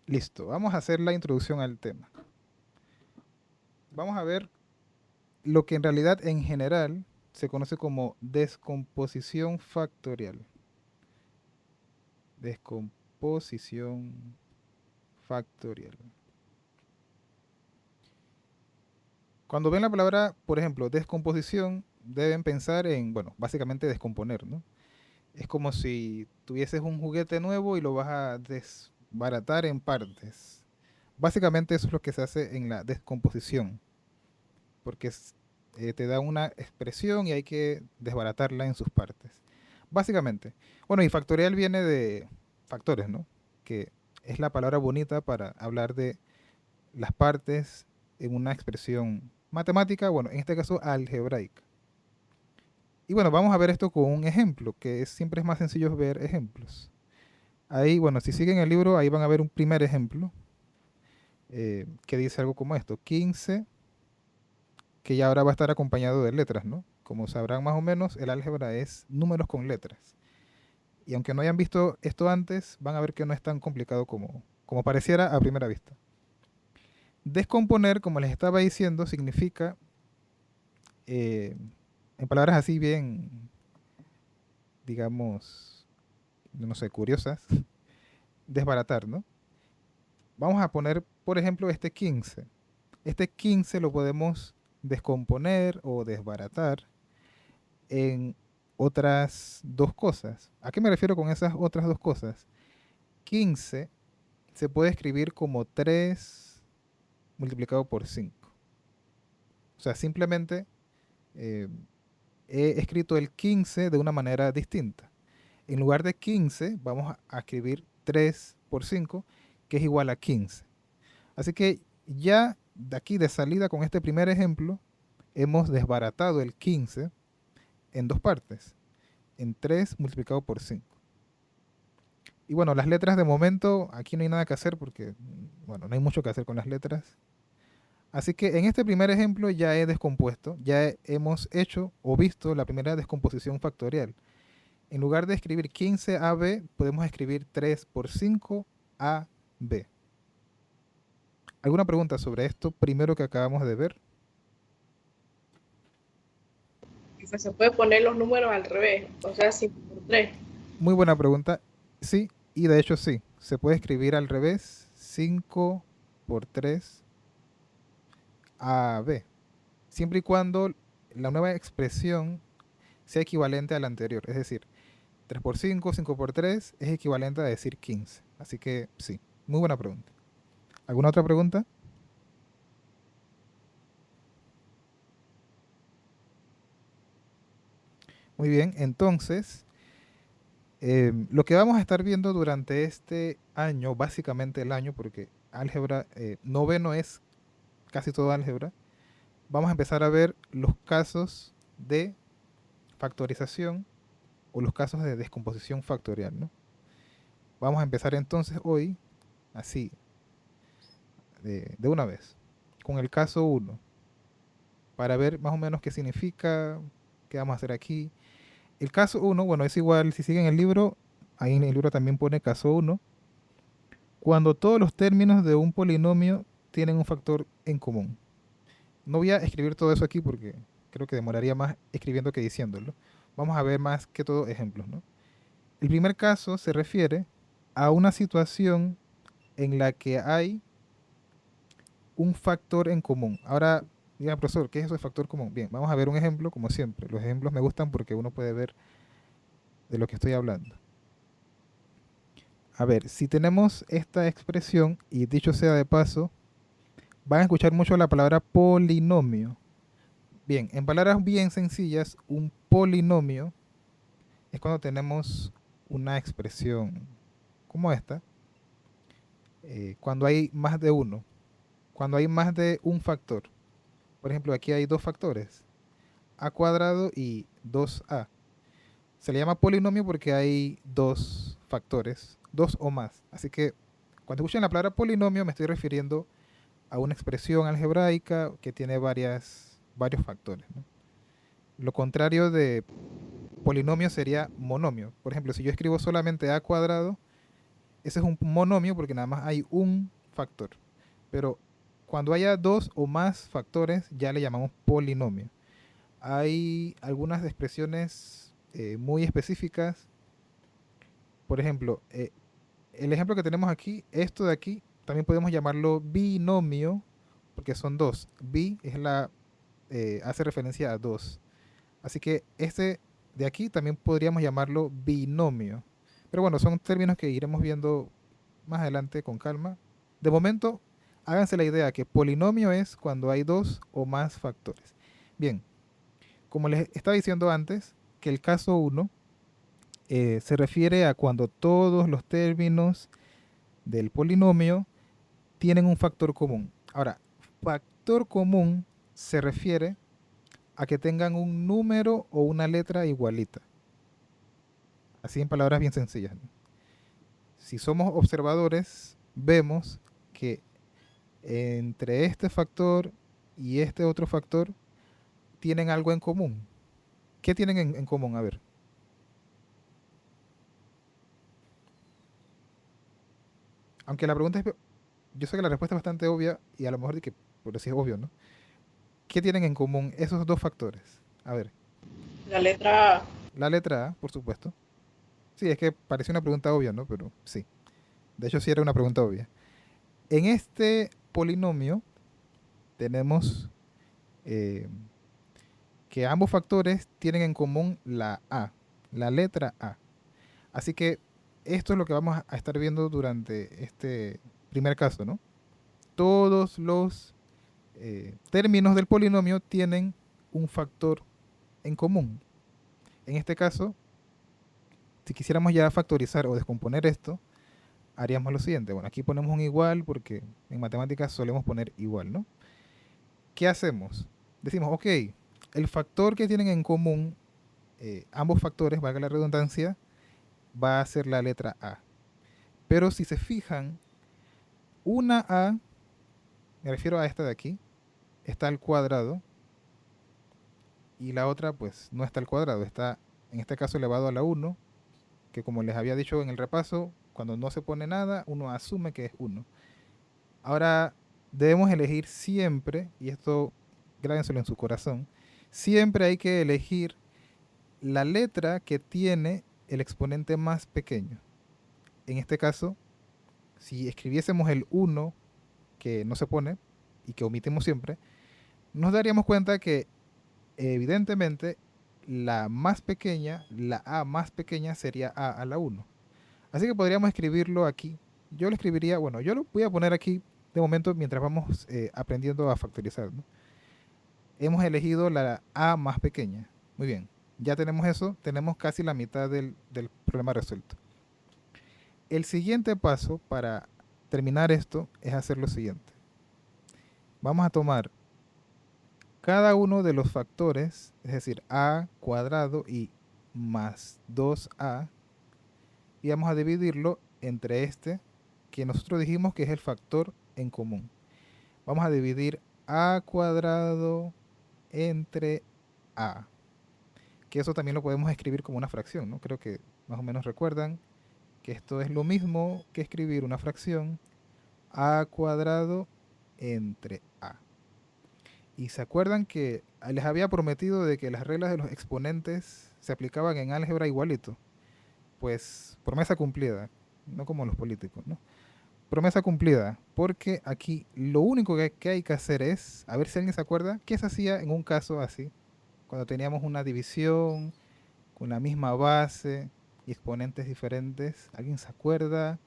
Listo, vamos a hacer la introducción al tema. Vamos a ver lo que en realidad en general se conoce como descomposición factorial. Descomposición factorial. Cuando ven la palabra, por ejemplo, descomposición, deben pensar en, bueno, básicamente descomponer, ¿no? Es como si tuvieses un juguete nuevo y lo vas a desbaratar en partes. Básicamente eso es lo que se hace en la descomposición, porque te da una expresión y hay que desbaratarla en sus partes. Básicamente. Bueno, y factorial viene de factores, ¿no? Que es la palabra bonita para hablar de las partes en una expresión matemática, bueno, en este caso algebraica. Y bueno, vamos a ver esto con un ejemplo, que siempre es más sencillo ver ejemplos. Ahí, bueno, si siguen el libro, ahí van a ver un primer ejemplo que dice algo como esto: 15, que ya ahora va a estar acompañado de letras, ¿no? Como sabrán más o menos, el álgebra es números con letras. Y aunque no hayan visto esto antes, van a ver que no es tan complicado como pareciera a primera vista. Descomponer, como les estaba diciendo, significa, eh, en palabras así bien, digamos, no sé, curiosas, desbaratar, ¿no? Vamos a poner, por ejemplo, este 15. Este 15 lo podemos descomponer o desbaratar en otras dos cosas. ¿A qué me refiero con esas otras dos cosas? 15 se puede escribir como 3 multiplicado por 5. O sea, simplemente eh, he escrito el 15 de una manera distinta. En lugar de 15, vamos a escribir 3 por 5, que es igual a 15. Así que ya de aquí de salida con este primer ejemplo, hemos desbaratado el 15 en dos partes, en 3 multiplicado por 5. Y bueno, las letras de momento, aquí no hay nada que hacer porque, bueno, no hay mucho que hacer con las letras. Así que en este primer ejemplo ya he descompuesto, hemos hecho o visto la primera descomposición factorial. En lugar de escribir 15AB, podemos escribir 3 por 5AB. ¿Alguna pregunta sobre esto primero que acabamos de ver? Y pues se puede poner los números al revés, o sea, 5 por 3. Muy buena pregunta. Sí, y de hecho sí. Se puede escribir al revés, 5 por 3AB. Siempre y cuando la nueva expresión sea equivalente a la anterior. Es decir, 3 por 5, 5 por 3 es equivalente a decir 15. Así que sí, muy buena pregunta. ¿Alguna otra pregunta? Muy bien, entonces, lo que vamos a estar viendo durante este año, básicamente el año, porque álgebra noveno es casi todo álgebra, vamos a empezar a ver los casos de factorización o los casos de descomposición factorial, ¿no? Vamos a empezar entonces hoy, así, de una vez, con el caso uno, para ver más o menos qué significa, qué vamos a hacer aquí. El caso uno, bueno, es igual, si siguen el libro, ahí en el libro también pone caso uno, cuando todos los términos de un polinomio tienen un factor en común. No voy a escribir todo eso aquí porque creo que demoraría más escribiendo que diciéndolo. Vamos a ver más que todo ejemplos, ¿no? El primer caso se refiere a una situación en la que hay un factor en común. Ahora, diga, profesor, ¿qué es eso de factor común? Bien, vamos a ver un ejemplo como siempre. Los ejemplos me gustan porque uno puede ver de lo que estoy hablando. A ver, si tenemos esta expresión, y dicho sea de paso, van a escuchar mucho la palabra polinomio. Bien, en palabras bien sencillas, un polinomio es cuando tenemos una expresión como esta, cuando hay más de uno, cuando hay más de un factor. Por ejemplo, aquí hay dos factores, a cuadrado y 2a. Se le llama polinomio porque hay dos factores, dos o más. Así que cuando escuchen la palabra polinomio me estoy refiriendo a una expresión algebraica que tiene varios factores, ¿no? Lo contrario de polinomio sería monomio. Por ejemplo, si yo escribo solamente a cuadrado, ese es un monomio porque nada más hay un factor. Pero cuando haya dos o más factores, ya le llamamos polinomio. Hay algunas expresiones muy específicas. Por ejemplo, el ejemplo que tenemos aquí, esto de aquí, también podemos llamarlo binomio, porque son dos. Bi es hace referencia a dos. Así que este de aquí también podríamos llamarlo binomio. Pero bueno, son términos que iremos viendo más adelante con calma. De momento, háganse la idea que polinomio es cuando hay dos o más factores. Bien, como les estaba diciendo antes, que el caso uno se refiere a cuando todos los términos del polinomio tienen un factor común. Ahora, factor común se refiere a que tengan un número o una letra igualita. Así en palabras bien sencillas, ¿no? Si somos observadores, vemos que entre este factor y este otro factor tienen algo en común. ¿Qué tienen en común? A ver. Aunque la pregunta es, yo sé que la respuesta es bastante obvia y a lo mejor de que, por decir es obvio, ¿no? ¿Qué tienen en común esos dos factores? A ver, La letra A. la letra A, por supuesto. Sí, es que parece una pregunta obvia, ¿no? Pero sí. De hecho, sí era una pregunta obvia. En este polinomio tenemos eh, que ambos factores tienen en común la A, la letra A. Así que esto es lo que vamos a estar viendo durante este primer caso, ¿no? Todos los términos del polinomio tienen un factor en común. En este caso, si quisiéramos ya factorizar o descomponer esto, haríamos lo siguiente. Bueno, aquí ponemos un igual porque en matemáticas solemos poner igual, ¿no? ¿Qué hacemos? Decimos, ok, el factor que tienen en común, ambos factores, valga la redundancia, va a ser la letra A. Pero si se fijan, una A, me refiero a esta de aquí, está al cuadrado y la otra pues no está al cuadrado, está en este caso elevado a la 1, que como les había dicho en el repaso, cuando no se pone nada, uno asume que es 1. Ahora debemos elegir siempre, y esto grábenselo en su corazón, siempre hay que elegir la letra que tiene el exponente más pequeño. En este caso, si escribiésemos el 1 que no se pone y que omitimos siempre, nos daríamos cuenta que evidentemente la más pequeña, la A más pequeña sería A a la 1. Así que podríamos escribirlo aquí. Yo lo escribiría, bueno, yo lo voy a poner aquí de momento mientras vamos aprendiendo a factorizar, ¿no? Hemos elegido la A más pequeña. Muy bien, ya tenemos eso, tenemos casi la mitad del problema resuelto. El siguiente paso para terminar esto es hacer lo siguiente. Vamos a tomar cada uno de los factores, es decir, a cuadrado y más 2a, y vamos a dividirlo entre este, que nosotros dijimos que es el factor en común. Vamos a dividir a cuadrado entre a, que eso también lo podemos escribir como una fracción, ¿no? Creo que más o menos recuerdan que esto es lo mismo que escribir una fracción a cuadrado entre a. Y se acuerdan que les había prometido de que las reglas de los exponentes se aplicaban en álgebra igualito. Pues promesa cumplida, no como los políticos, ¿no? Promesa cumplida, porque aquí lo único que hay que hacer es, a ver si alguien se acuerda, qué se hacía en un caso así, cuando teníamos una división con la misma base y exponentes diferentes. ¿Alguien se acuerda?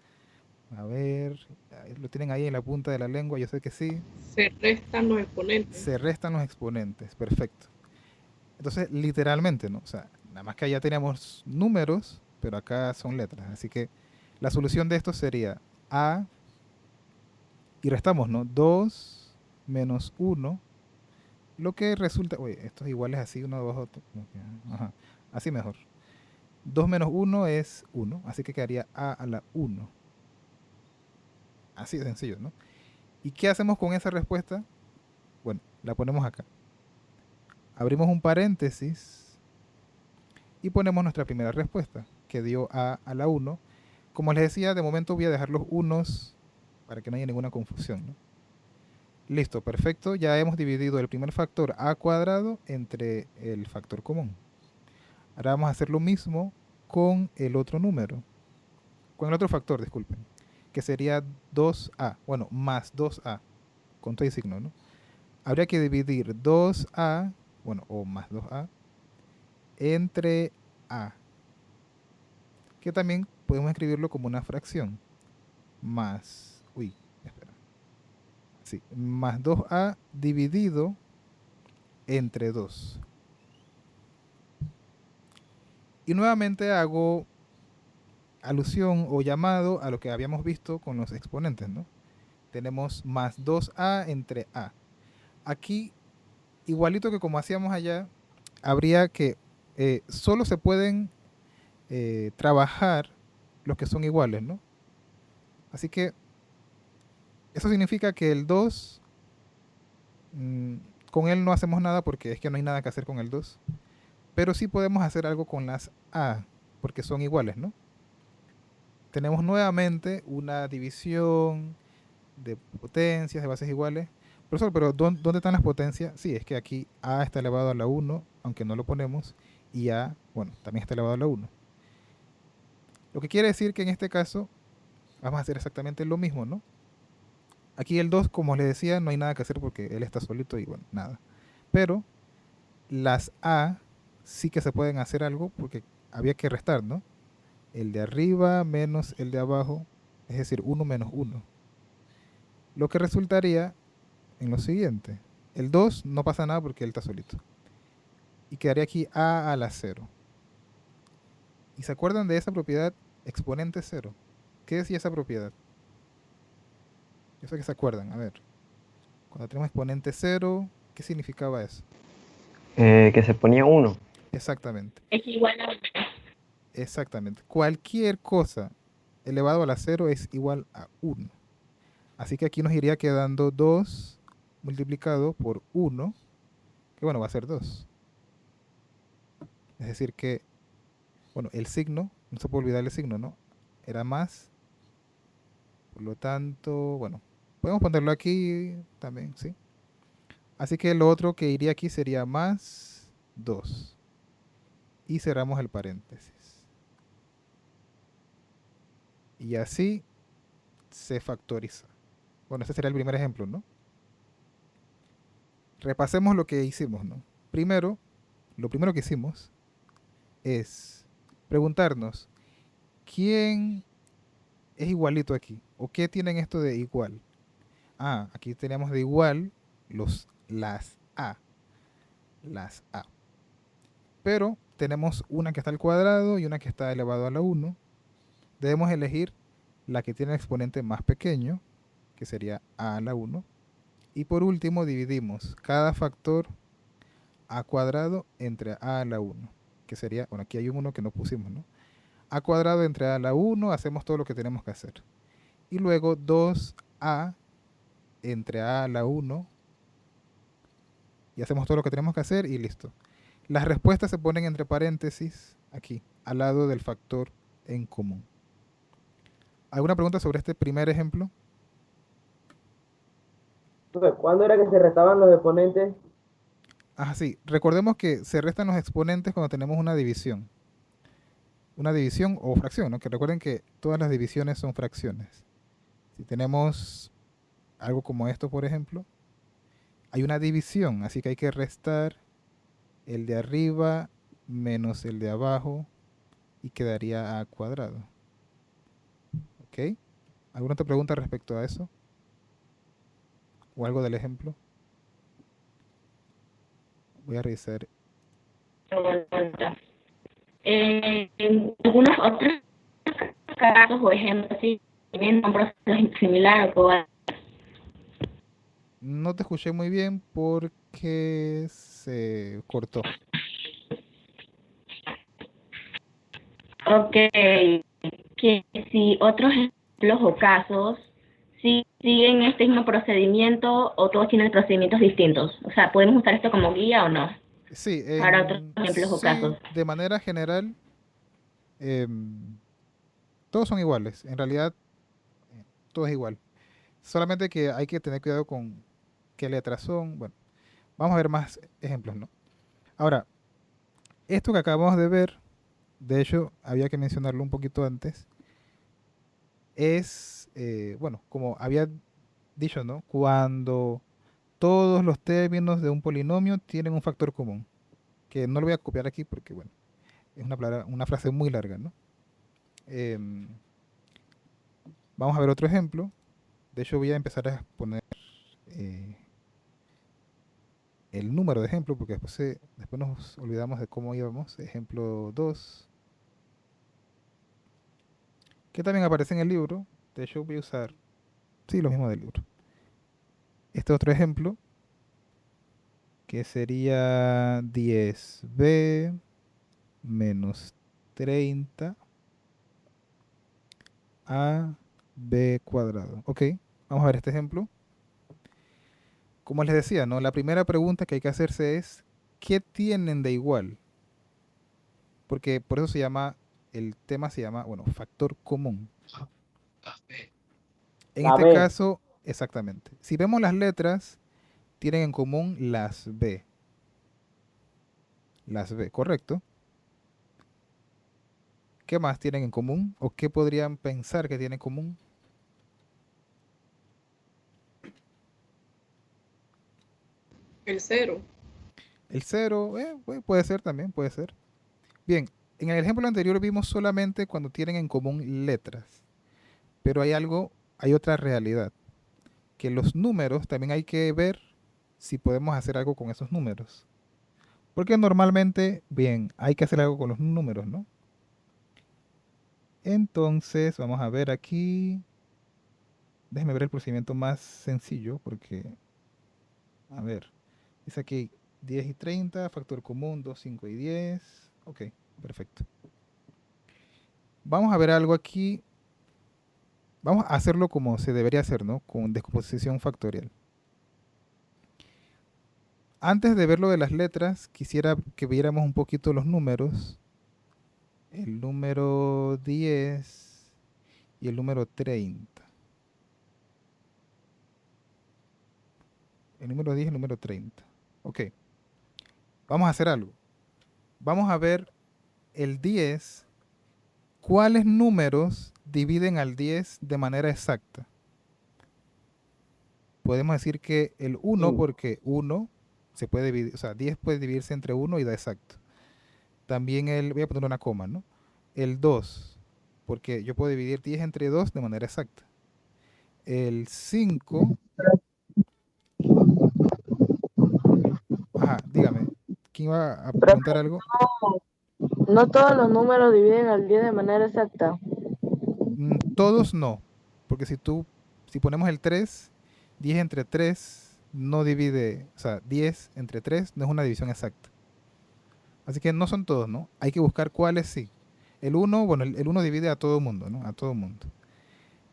A ver, lo tienen ahí en la punta de la lengua, yo sé que sí. Se restan los exponentes. Se restan los exponentes, perfecto. Entonces, literalmente, ¿no? O sea, nada más que allá teníamos números, pero acá son letras. Así que la solución de esto sería A, y restamos, ¿no? 2 menos 1, lo que resulta, oye, estos iguales así, uno debajo de otro. Ajá, así mejor. 2 menos 1 es 1, así que quedaría A a la 1. Así de sencillo, ¿no? ¿Y qué hacemos con esa respuesta? Bueno, la ponemos acá. Abrimos un paréntesis y ponemos nuestra primera respuesta, que dio A a la 1. como les decía, de momento voy a dejar los unos para que no haya ninguna confusión, ¿no? Listo, perfecto. Ya hemos dividido el primer factor a cuadrado entre el factor común. Ahora vamos a hacer lo mismo con el otro número, con el otro factor, disculpen, que sería 2a, bueno, más 2a, con todo y signo, ¿no? Habría que dividir 2a, bueno, o más 2a, entre a, que también podemos escribirlo como una fracción, más, uy, espera, sí, más 2a dividido entre 2. Y nuevamente hago alusión o llamado a lo que habíamos visto con los exponentes, ¿no? Tenemos más 2a entre a. Aquí, igualito que como hacíamos allá, habría que solo se pueden trabajar los que son iguales, ¿no? Así que eso significa que el 2, mm, con él no hacemos nada porque es que no hay nada que hacer con el 2. Pero sí podemos hacer algo con las a, porque son iguales, ¿no? Tenemos nuevamente una división de potencias, de bases iguales. Profesor, pero ¿dónde están las potencias? Sí, es que aquí a está elevado a la 1, aunque no lo ponemos, y a, bueno, también está elevado a la 1. Lo que quiere decir que en este caso vamos a hacer exactamente lo mismo, ¿no? Aquí el 2, como les decía, no hay nada que hacer porque él está solito y bueno, nada. Pero las a sí que se pueden hacer algo porque había que restar, ¿no? El de arriba menos el de abajo, es decir, 1 menos 1. Lo que resultaría en lo siguiente. El 2 no pasa nada porque él está solito. Y quedaría aquí a la 0. ¿Y se acuerdan de esa propiedad exponente 0? ¿Qué decía esa propiedad? Yo sé que se acuerdan. A ver. Cuando tenemos exponente 0, ¿qué significaba eso? Que se ponía 1. Exactamente. Es igual a Exactamente. Cualquier cosa elevado a la 0 es igual a 1. Así que aquí nos iría quedando 2 multiplicado por 1, que bueno, va a ser 2. Es decir que, bueno, el signo, no se puede olvidar el signo, ¿no? Era más. Por lo tanto, bueno, podemos ponerlo aquí también, ¿sí? Así que lo otro que iría aquí sería más 2. Y cerramos el paréntesis. Y así se factoriza. Bueno, ese sería el primer ejemplo, ¿no? Repasemos lo que hicimos, ¿no? Primero, lo primero que hicimos es preguntarnos, ¿quién es igualito aquí? ¿O qué tienen esto de igual? Ah, aquí tenemos de igual las A. Las A. Pero tenemos una que está al cuadrado y una que está elevado a la 1. Debemos elegir la que tiene el exponente más pequeño, que sería a la 1. Y por último dividimos cada factor a cuadrado entre a la 1, que sería, bueno, aquí hay un 1 que no pusimos, ¿no? A cuadrado entre a la 1, hacemos todo lo que tenemos que hacer. Y luego 2a entre a la 1, y hacemos todo lo que tenemos que hacer y listo. Las respuestas se ponen entre paréntesis aquí, al lado del factor en común. ¿Alguna pregunta sobre este primer ejemplo? ¿Cuándo era que se restaban los exponentes? Ah, sí. Recordemos que se restan los exponentes cuando tenemos una división. Una división o fracción, ¿no? Que recuerden que todas las divisiones son fracciones. Si tenemos algo como esto, por ejemplo, hay una división, así que hay que restar el de arriba menos el de abajo y quedaría a cuadrado. ¿Ok? ¿Alguna otra pregunta respecto a eso? ¿O algo del ejemplo? Voy a revisar. pregunta. En algunos otros casos o ejemplos, sí, tienen un proceso similar o No te escuché muy bien porque se cortó. ok, que si otros ejemplos o casos sí siguen este mismo procedimiento o todos tienen procedimientos distintos. O sea, ¿podemos usar esto como guía o no? Sí, Para otros ejemplos o sí, casos. de manera general, em, Todos son iguales. En realidad, todo es igual. Solamente que hay que tener cuidado con qué letras son. Bueno, vamos a ver más ejemplos, ¿no? Ahora, esto que acabamos de ver, de hecho, había que mencionarlo un poquito antes, es, bueno, como había dicho, ¿no? Cuando todos los términos de un polinomio tienen un factor común, que no lo voy a copiar aquí porque, bueno, es una frase muy larga, ¿no? Em, Vamos a ver otro ejemplo. De hecho, voy a empezar a poner eh, el número de ejemplo, porque después nos olvidamos de cómo íbamos. Ejemplo 2, que también aparece en el libro. De hecho, voy a usar, sí, lo mismo del libro. Este otro ejemplo, que sería 10b menos 30 a b cuadrado. Ok, vamos a ver este ejemplo. Como les decía, ¿no? La primera pregunta que hay que hacerse es, ¿qué tienen de igual? Porque por eso el tema se llama, bueno, factor común. En La este B. caso, exactamente. Si vemos las letras, tienen en común las B. Las B, correcto. ¿Qué más tienen en común? ¿O qué podrían pensar que tienen en común? El cero. El cero, puede ser también, puede ser. Bien, en el ejemplo anterior vimos solamente cuando tienen en común letras. Pero hay otra realidad, que los números también hay que ver si podemos hacer algo con esos números. Porque normalmente, bien, hay que hacer algo con los números, ¿no? Entonces, vamos a ver aquí. Déjeme ver el procedimiento más sencillo porque, a ver, dice aquí 10 y 30, factor común 2, 5 y 10. Ok, perfecto. Vamos a ver algo aquí. Vamos a hacerlo como se debería hacer, ¿no? Con descomposición factorial. Antes de ver lo de las letras, quisiera que viéramos un poquito los números. El número 10 y el número 30. El número 10 y el número 30. Ok, vamos a hacer algo. Vamos a ver el 10. ¿Cuáles números dividen al 10 de manera exacta? Podemos decir que el 1 5. porque 1 se puede dividir, o sea, 10 puede dividirse entre 1 y da exacto. También voy a poner una coma, ¿no? El 2, porque yo puedo dividir 10 entre 2 de manera exacta. El 5, ajá, dígame, ¿quién iba a preguntar Profe, algo? no todos los números dividen al 10 de manera exacta. Todos no, porque si ponemos el 3, 10 entre 3 no divide, o sea, 10 entre 3 no es una división exacta. Así que no son todos, ¿no? Hay que buscar cuáles sí. El 1, bueno, el 1 divide a todo mundo, ¿no? A todo mundo.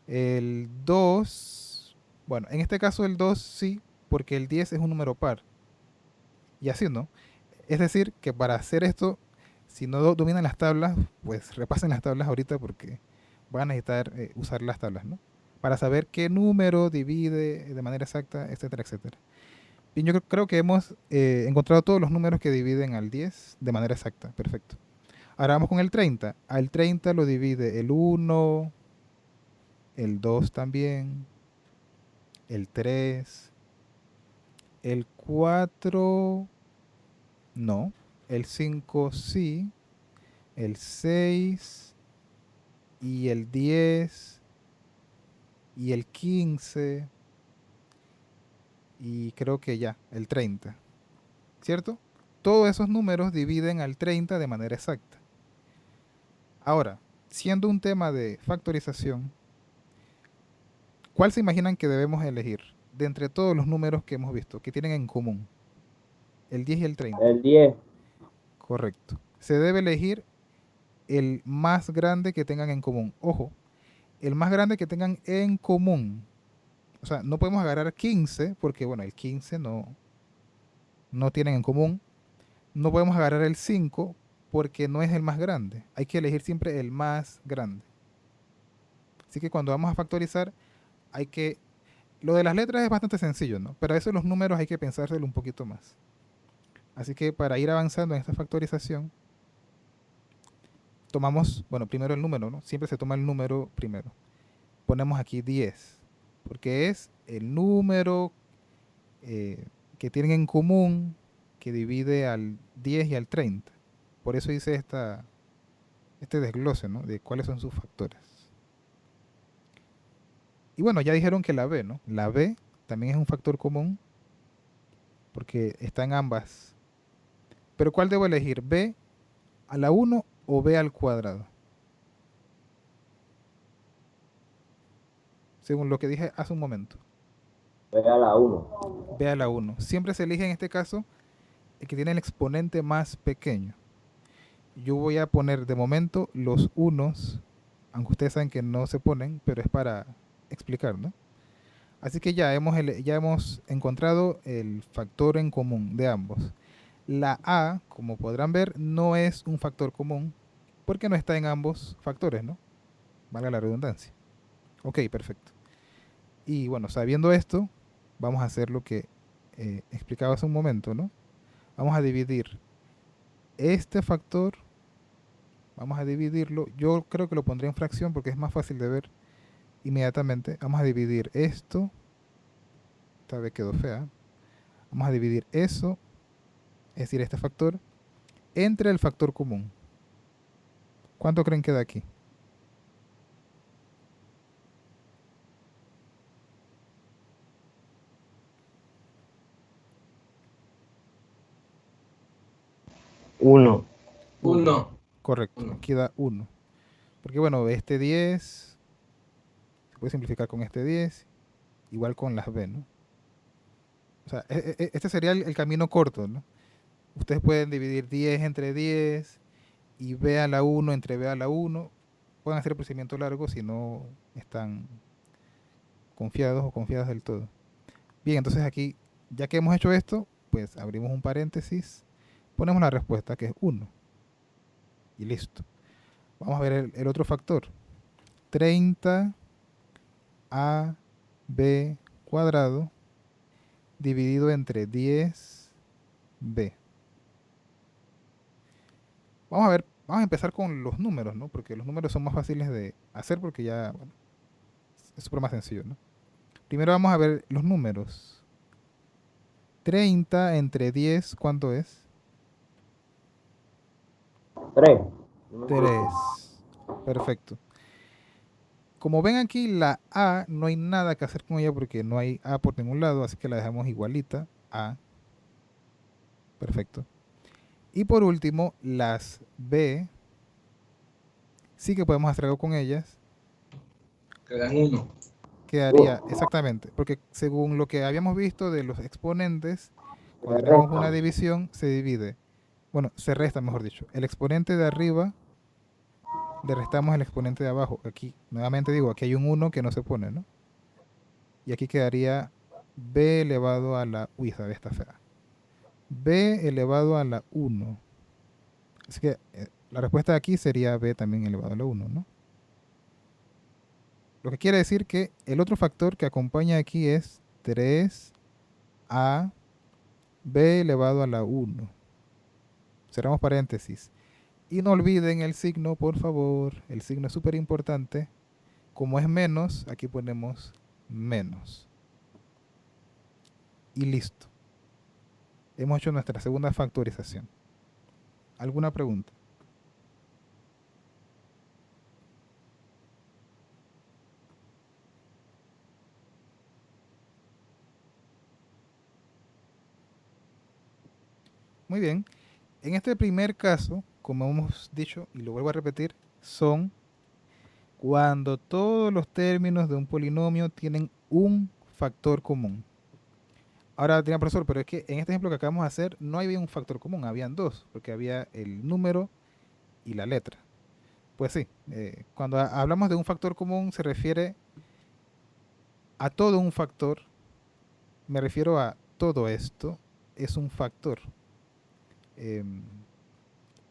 El 2, bueno, en este caso el 2 sí, porque el 10 es un número par. Y así, ¿no? Es decir, que para hacer esto, si no dominan las tablas, pues repasen las tablas ahorita porque van a necesitar usar las tablas, ¿no? Para saber qué número divide de manera exacta, etcétera, etcétera. Bien, yo creo que hemos encontrado todos los números que dividen al 10 de manera exacta. Perfecto. Ahora vamos con el 30. Al 30 lo divide el 1, el 2 también, el 3, el 4 no, el 5 sí, el 6 y el 10 y el 15 y creo que ya, el 30. ¿Cierto? Todos esos números dividen al 30 de manera exacta. Ahora, siendo un tema de factorización, ¿cuál se imaginan que debemos elegir de entre todos los números que hemos visto, que tienen en común? El 10 y el 30. El 10. Correcto. Se debe elegir el más grande que tengan en común. Ojo, el más grande que tengan en común. O sea, no podemos agarrar 15 porque, bueno, el 15 no tienen en común. No podemos agarrar el 5 porque no es el más grande. Hay que elegir siempre el más grande. Así que cuando vamos a factorizar, hay que... Lo de las letras es bastante sencillo, ¿no? Pero eso de los números hay que pensárselo un poquito más. Así que para ir avanzando en esta factorización, tomamos, bueno, primero el número, ¿no? Siempre se toma el número primero. Ponemos aquí 10, porque es el número que tienen en común que divide al 10 y al 30. Por eso hice este desglose, ¿no? De cuáles son sus factores. Y bueno, ya dijeron que la B, ¿no? La B también es un factor común porque está en ambas. Pero ¿cuál debo elegir? ¿B a la 1 o B al cuadrado? Según lo que dije hace un momento. Era la 1. B a la 1. Siempre se elige en este caso el que tiene el exponente más pequeño. Yo voy a poner de momento los unos, aunque ustedes saben que no se ponen, pero es para explicar, ¿no? Así que ya hemos encontrado el factor en común de ambos. La A, como podrán ver, no es un factor común porque no está en ambos factores, ¿no? Valga la redundancia. Ok, perfecto. Y bueno, sabiendo esto, vamos a hacer lo que explicaba hace un momento, ¿no? Vamos a dividir este factor, vamos a dividirlo, yo creo que lo pondré en fracción porque es más fácil de ver inmediatamente. Vamos a dividir esto, esta vez quedó fea, vamos a dividir eso, es decir, este factor, entre el factor común. ¿Cuánto creen que da aquí? Uno. Uno. Correcto, Uno. aquí da 1. Porque bueno, este 10 se puede simplificar con este 10, igual con las B, ¿no? O sea, este sería el camino corto, ¿no? Ustedes pueden dividir 10 entre 10 y B a la 1 entre B a la 1. Pueden hacer el procedimiento largo si no están confiados o confiadas del todo. Bien, entonces aquí, ya que hemos hecho esto, pues abrimos un paréntesis, ponemos la respuesta que es 1 y listo. Vamos a ver el otro factor. 30 AB cuadrado dividido entre 10B. Vamos a empezar con los números, ¿no? Porque los números son más fáciles de hacer porque ya, bueno, es súper más sencillo, ¿no? Primero vamos a ver los números. 30 entre 10, ¿cuánto es? 3. 3. Perfecto. Como ven aquí, la A no hay nada que hacer con ella porque no hay A por ningún lado, así que la dejamos igualita. A. Perfecto. Y por último, las B. Sí que podemos hacer algo con ellas. Quedan uno. Quedaría exactamente, porque según lo que habíamos visto de los exponentes, cuando tenemos una división, se divide. Bueno, se resta, mejor dicho. El exponente de arriba le restamos el exponente de abajo. Aquí, nuevamente digo, aquí hay un 1 que no se pone, ¿no? Y aquí quedaría b elevado a la... Uy, esa b está fea. B elevado a la 1. Así que la respuesta de aquí sería b también elevado a la 1, ¿no? Lo que quiere decir que el otro factor que acompaña aquí es 3a b elevado a la 1. Cerramos paréntesis. Y no olviden el signo, por favor. El signo es súper importante. Como es menos, aquí ponemos menos. Y listo. Hemos hecho nuestra segunda factorización. ¿Alguna pregunta? Muy bien. En este primer caso, como hemos dicho, y lo vuelvo a repetir, son cuando todos los términos de un polinomio tienen un factor común. Ahora, tenía profesor, pero es que en este ejemplo que acabamos de hacer no había un factor común, habían dos, porque había el número y la letra. Pues sí, cuando hablamos de un factor común se refiere a todo un factor, me refiero a todo esto, es un factor.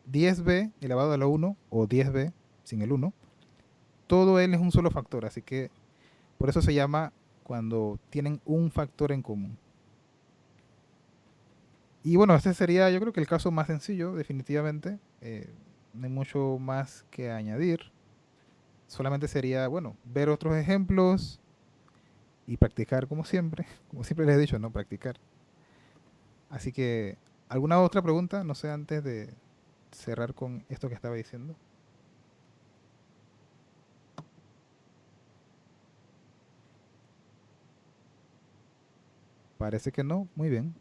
10b elevado a la 1 o 10b sin el 1 todo N es un solo factor, así que por eso se llama cuando tienen un factor en común. Y bueno, este sería yo creo que el caso más sencillo, definitivamente. No hay mucho más que añadir. Solamente sería, bueno, ver otros ejemplos y practicar como siempre les he dicho, ¿no? Practicar. Así que, ¿alguna otra pregunta? No sé, antes de cerrar con esto que estaba diciendo. Parece que no. Muy bien.